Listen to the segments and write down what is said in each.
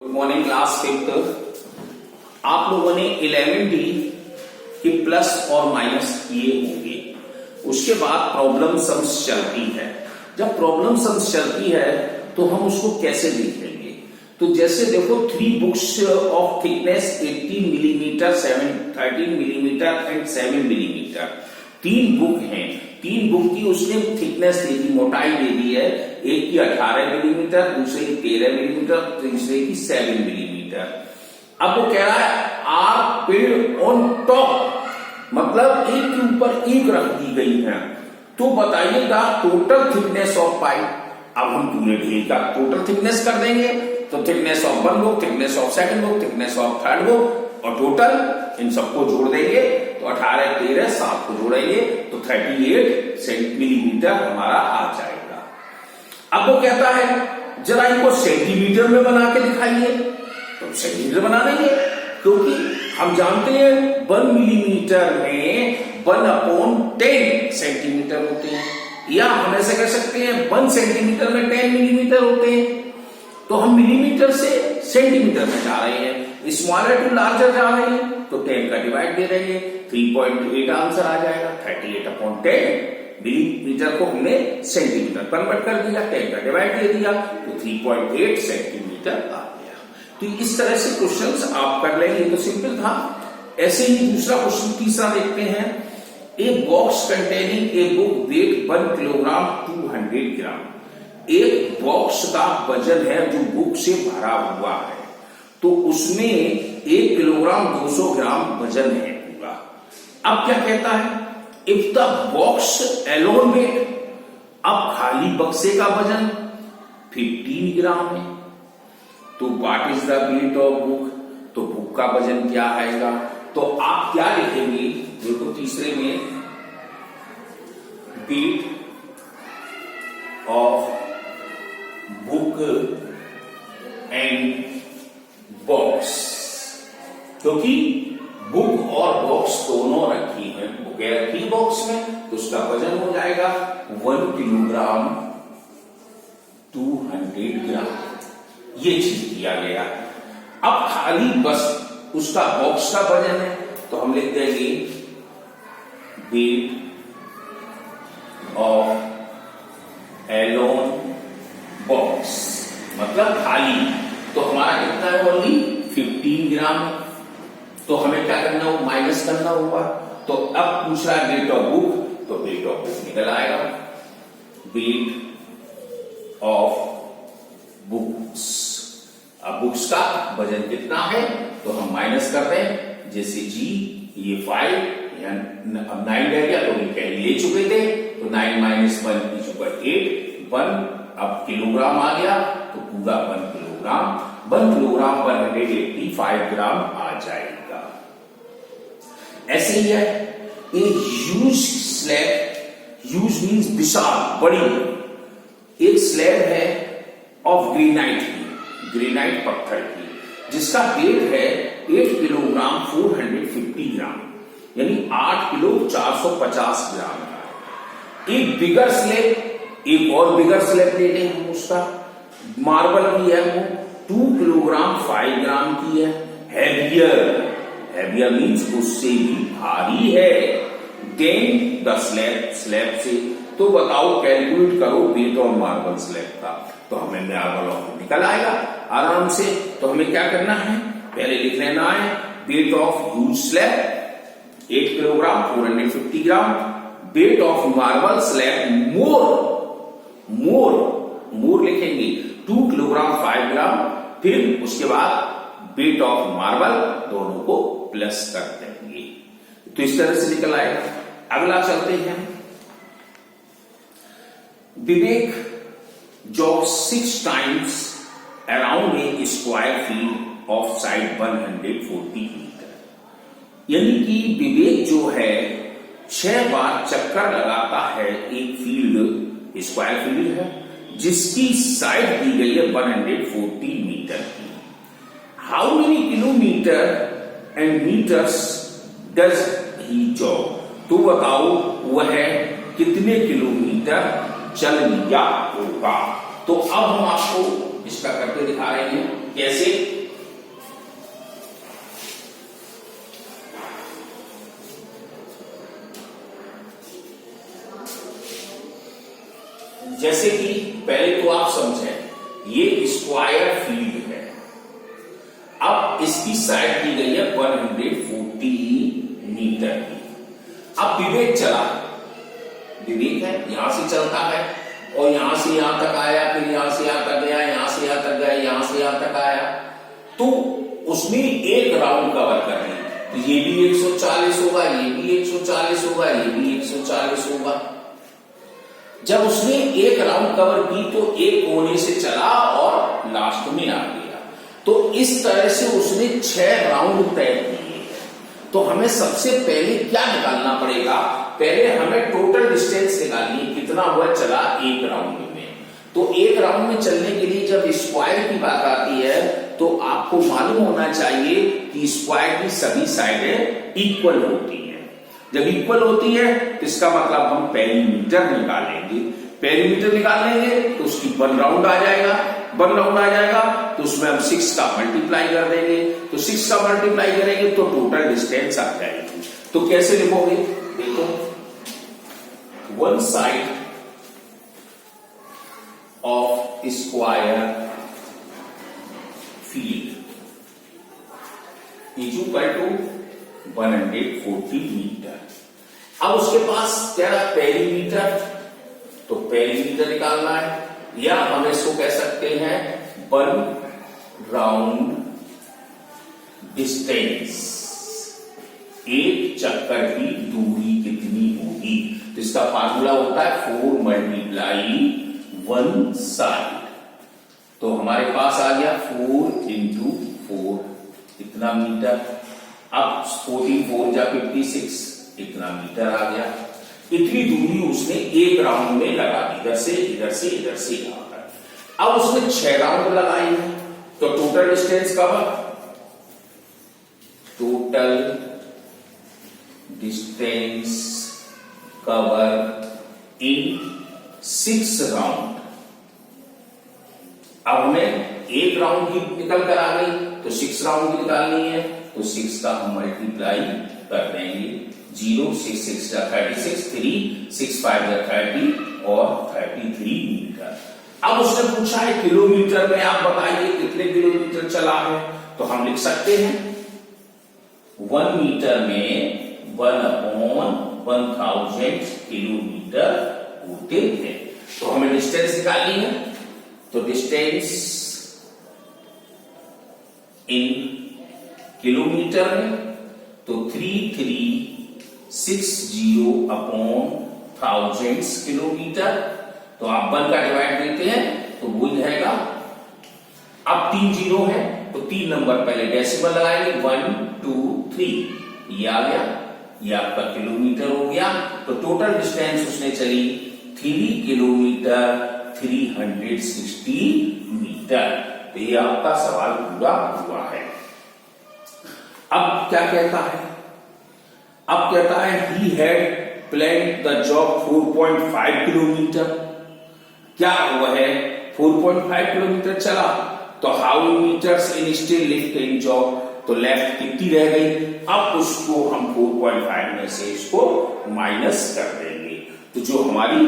Morning class fifth. आप लोगों ने 11D के प्लस और माइनस किए होंगे। उसके बाद प्रॉब्लम सम्स चलती है। जब प्रॉब्लम सम्स चलती है तो हम उसको कैसे देखेंगे? तो जैसे देखो 3 books of thickness 18 millimetre, 13 millimetre and 7 millimetre. 3 book हैं। 3 बुक की उसने थिकनेस दे दी, मोटाई दे दी है। एक की 18 मिलीमीटर, दूसरे की 13 मिलीमीटर, तीसरे की 7 मिलीमीटर। अब वो कह रहा है आर पिल्ड ऑन टॉप, मतलब एक के ऊपर एक रख दी गई है। तो बताइएगा टोटल थिकनेस ऑफ पाइप। अब हम पूरे ढेर का टोटल थिकनेस कर देंगे, तो thickness of 1 book, thickness of 2nd book, thickness of 3rd book और टोटल इन सबको जोड़ देंगे तो 18, 13, 7 को जोड़ेंगे तो 38 मिलीमीटर हमारा आ जाएगा। अब वो कहता है जरा इनको सेंटीमीटर में बना के दिखाइए, तो सेंटीमीटर बना देंगे क्योंकि हम जानते हैं 1 मिलीमीटर में 1/10 सेंटीमीटर होते हैं, या हम ऐसे कह सकते हैं 1 सेंटीमीटर में 10 मिलीमीटर होते हैं। तो हम मिलीमीटर से सेंटीमीटर में जा रहे हैं, स्मॉलर टू लार्जर जा रहे हैं तो 10 का डिवाइड दे देंगे, 3.8 आंसर आ जाएगा। 38/10 मिलीमीटर को हमने सेंटीमीटर कन्वर्ट कर दिया, 10 का डिवाइड दे दिया तो 3.8 सेंटीमीटर आ गया। तो इस तरह से क्वेश्चंस आप कर लेंगे, तो सिंपल था। ऐसे ही दूसरा क्वेश्चन तीसरा देखते हैं। A box containing a book weight 1 kilogram 200 gram. एक बॉक्स का वजन है जो बुक से भरा हुआ है, तो उसमें 1 किलोग्राम 200 ग्राम वजन है पूरा। अब क्या कहता है, if the box alone weight, अब खाली बक्से का वजन 15 ग्राम है, तो what is the weight of book, तो बुक का वजन क्या आएगा? तो आप क्या लिखेंगे? देखो तीसरे में wait of book and box, क्योंकि बुक और बॉक्स दोनों रखी है, बुक रखी बॉक्स में तो उसका वजन हो जाएगा 1 किलोग्राम 200 ग्राम। ये चीज दिया गया। अब खाली बस उसका बॉक्स का वजन है तो हम लिख देंगे वेट ऑफ एलोन बॉक्स, मतलब खाली, तो हमारा कितना है? ओनली 15 ग्राम। तो हमें क्या करना होगा? माइनस करना होगा। तो अब पूछ रहा है वेट ऑफ बुक, तो वेट ऑफ बुक निकल आएगा वेट ऑफ बुक्स। अब बुक्स का वजन कितना है तो हम माइनस कर रहे हैं, जैसे जी ये 5 या 9 रह गया तो ले चुके थे, तो 9 - 1 = 8, 1 अब किलोग्राम आ गया तो पूरा 1 किलोग्राम 185 ग्राम आ जाएगा। ऐसे ही है a huge slab, huge means विशाल, बड़ी, एक स्लैब है ऑफ ग्रेनाइट की, ग्रेनाइट पत्थर की, जिसका वेट है 8 किलोग्राम 450 ग्राम, यानी 8 किलो 450 ग्राम का। एक बिगर स्लैब, एक और बिगर स्लैब ले लें हम, उसका मार्बल की है, वो 2 किलोग्राम 5 ग्राम की है। हैवियर, हैवियर मीन्स उससे भी भारी है देन द स्लैब, स्लैब से। तो बताओ, कैलकुलेट करो वेट ऑफ मार्बल स्लैब का, तो हमें मार्बल ऑफ निकल आएगा आराम से। तो हमें क्या करना है, पहले लिख लेना है weight of huge slab 8 kilogram 450 gram, weight of marble slab more लिखेंगे 2 किलोग्राम 5 ग्राम, फिर उसके बाद वेट ऑफ मार्बल, दोनों को प्लस कर देंगे। तो इस तरह से निकल आएगा। अगला चलते हैं। Vivek jog 6 times around a square field of side 140 metre, यानी कि विवेक जो है 6 बार चक्कर लगाता है एक फील्ड, स्क्वायर फील्ड है, जिसकी साइड दी गई है 140 मीटर की। How many kilometre and metres does he jog, तो बताओ वह कितने किलोमीटर चल लिया होगा। तो अब हम आपको इसका करके दिखा रहे हैं कैसे। उसकी साइड दी गई है 140 मीटर की। अब विवेक चला, विवेक है यहां से चलता है और यहां से यहां तक आया, फिर यहां से यहां तक गया, यहां से यहां तक गया, यहां से यहां तक आया, तो उसने एक राउंड कवर कर ली। तो ये भी 140 होगा, ये भी 140 होगा, ये भी 140 होगा। जब उसने एक राउंड कवर की तो एक कोने से चला और लास्ट में आ गया। तो इस तरह से उसने 6 राउंड तय किए। तो हमें सबसे पहले क्या निकालना पड़ेगा, पहले हमें टोटल डिस्टेंस निकालनी है, कितना हुआ चला एक राउंड में। तो एक राउंड में चलने के लिए जब स्क्वायर की बात आती है तो आपको मालूम होना चाहिए कि स्क्वायर की सभी साइडें इक्वल होती हैं। जब इक्वल होती है तो इसका मतलब हम पेरीमीटर निकालेंगे। पेरीमीटर निकाल लेंगे तो उसकी 1 राउंड आ जाएगा, 1 राउंड आ जाएगा तो उसमें हम 6 का मल्टीप्लाई कर देंगे। तो 6 का मल्टीप्लाई करेंगे तो टोटल डिस्टेंस आ जाएगी। तो कैसे लिखोगे, देखो 1 side of square field is equal to 140 metre. अब उसके पास क्या रहा, पेरीमीटर, तो पेरीमीटर निकालना है, या हम इसको कह सकते हैं 1 राउंड डिस्टेंस, एक चक्कर की दूरी कितनी होगी। तो इसका फार्मूला होता है 4 मल्टीप्लाई 1 साइड। तो हमारे पास आ गया 4 इंटू 4 इतना मीटर। अब 14 4 जा 56 इतना मीटर आ गया। इतनी दूरी उसने एक राउंड में लगा दी, इधर से इधर से इधर से लगाकर। अब उसने 6 राउंड लगाई है तो total distance cover, total distance cover in 6 round. अब हमें एक राउंड की निकल कर आ गई तो 6 राउंड की निकालनी है, तो 6 का हम मल्टीप्लाई कर देंगे। 0 6 6 जा 36, 3 6 5 जा 30 और 33 मीटर। अब उसने पूछा है किलोमीटर में आप बताइए कितने किलोमीटर चला है। तो हम लिख सकते हैं 1 मीटर में 1/1000 किलोमीटर होते हैं। तो हमें डिस्टेंस निकालनी है, तो डिस्टेंस इन किलोमीटर में तो 3360/1000 किलोमीटर। तो आप 1 का डिवाइड देते हैं तो वो जाएगा, अब 3 जीरो है तो 3 नंबर पहले डेसिमल लगाएंगे, 1 2 3 ये आ गया, ये आपका किलोमीटर हो गया। तो टोटल डिस्टेंस उसने चली 3 किलोमीटर 360 मीटर। तो ये आपका सवाल पूरा हुआ है। अब क्या कहता है, अब कहता है he had planned the jog 4.5 kilometre. क्या हुआ है, 4.5 किलोमीटर चला तो how metres in still left in jog, तो लेफ्ट कितनी रह गई। अब उसको हम 4.5 में से इसको माइनस कर देंगे, तो जो हमारी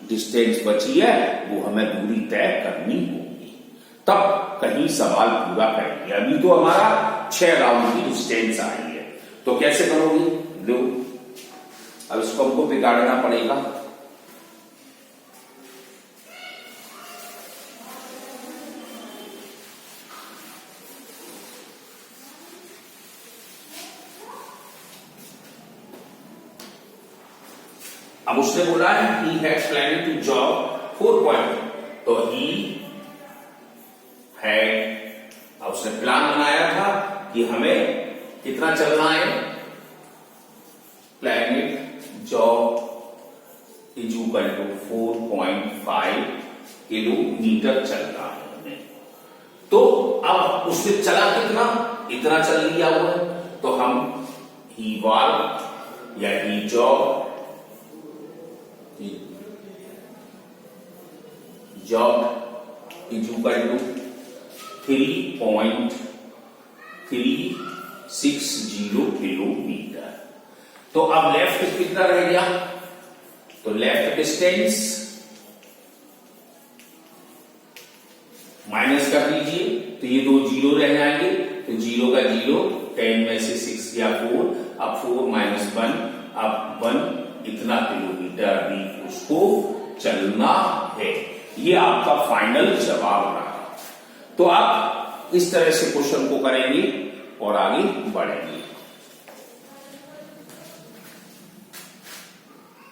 डिस्टेंस बची है वो हमें दूरी तय करनी होगी, तब कहीं सवाल पूरा करेंगे। अभी तो हमारा 6 राउंड की डिस्टेंस आई है, तो कैसे करोगे, लो अब इसको हमको बिगाड़ना पड़ेगा। अब उसने बोला है he had planning to jog 4 तो ही हैड, अब उसने प्लान बनाया था कि हमें कितना चलना है, planned jog is equal to 4.5 kilometre चलना है हमें। तो अब उसने चला कितना, इतना चल लिया हुआ है, तो हम ही वॉक या ही job is equal to 3.360 kilometre. तो अब लेफ्ट कितना रह गया, तो लेफ्ट डिस्टेंस माइनस कर लीजिए, तो ये 2 जीरो रह जाएंगे, तो 0 का 0, 10 में से 6 गया 4, अब 4 माइनस 1, अब 1 इतना किलोमीटर भी उसको चलना है। ये आपका फाइनल जवाब रहा। तो आप इस तरह से क्वेश्चन को करेंगे और आगे बढ़ेंगे।